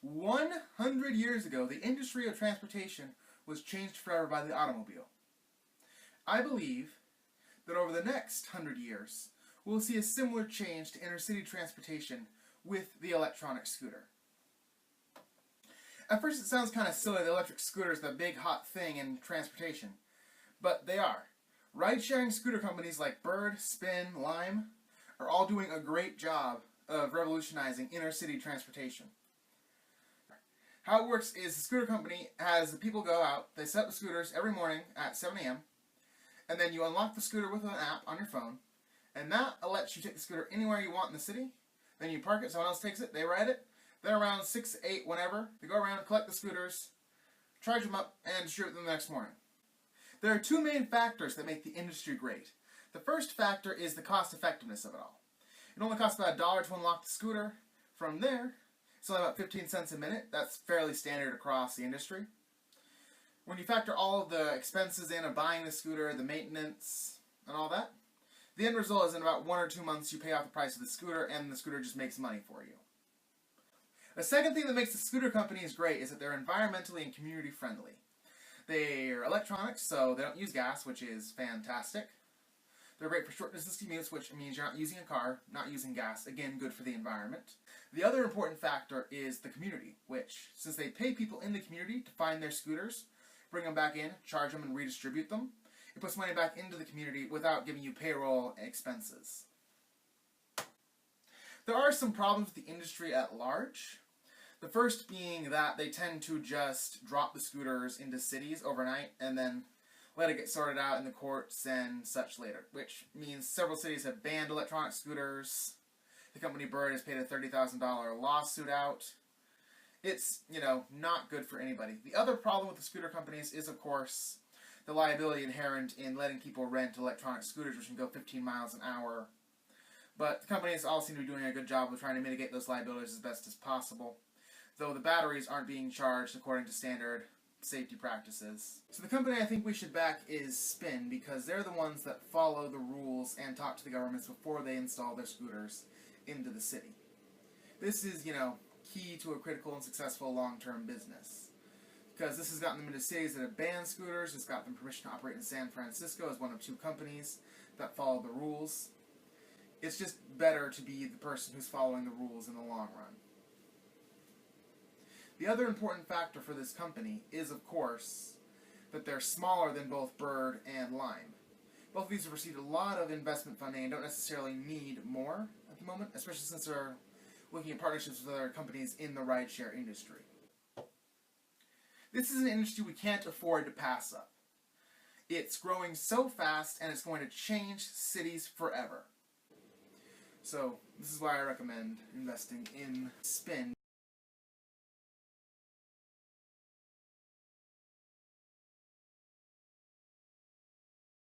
100 years ago, the industry of transportation was changed forever by the automobile. I believe that over the next 100 years, we'll see a similar change to inner-city transportation with the electronic scooter. At first it sounds kind of silly that electric scooters are the big hot thing in transportation, but they are. Ride-sharing scooter companies like Bird, Spin, Lime are all doing a great job of revolutionizing inner-city transportation. How it works is the scooter company has the people go out, they set up the scooters every morning at 7 a.m., and then you unlock the scooter with an app on your phone, and that lets you take the scooter anywhere you want in the city. Then you park it, someone else takes it, they ride it, then around 6, 8, whenever, they go around, collect the scooters, charge them up, and distribute them the next morning. There are two main factors that make the industry great. The first factor is the cost effectiveness of it all. It only costs about $1 to unlock the scooter. From there, it's only about 15 cents a minute. That's fairly standard across the industry. When you factor all of the expenses in of buying the scooter, the maintenance, and all that, the end result is in about 1 or 2 months you pay off the price of the scooter and the scooter just makes money for you. The second thing that makes the scooter companies great is that they're environmentally and community friendly. They're electronics, so they don't use gas, which is fantastic. They're great for short distance commutes, which means you're not using a car, not using gas. Again, good for the environment. The other important factor is the community, which, since they pay people in the community to find their scooters, bring them back in, charge them, and redistribute them, it puts money back into the community without giving you payroll expenses. There are some problems with the industry at large. The first being that they tend to just drop the scooters into cities overnight and then let it get sorted out in the courts and such later, which means several cities have banned electronic scooters. The company Bird has paid a $30,000 lawsuit out. It's, not good for anybody. The other problem with the scooter companies is, of course, the liability inherent in letting people rent electronic scooters which can go 15 miles an hour. But the companies all seem to be doing a good job of trying to mitigate those liabilities as best as possible, though the batteries aren't being charged according to standard safety practices. So the company I think we should back is Spin, because they're the ones that follow the rules and talk to the governments before they install their scooters into the city. This is, key to a critical and successful long-term business, because this has gotten them into cities that have banned scooters. It's got them permission to operate in San Francisco as one of 2 companies that follow the rules. It's just better to be the person who's following the rules in the long run. The other important factor for this company is, of course, that they're smaller than both Bird and Lime. Both of these have received a lot of investment funding and don't necessarily need more at the moment, especially since they're looking at partnerships with other companies in the rideshare industry. This is an industry we can't afford to pass up. It's growing so fast and it's going to change cities forever. So, this is why I recommend investing in Spin.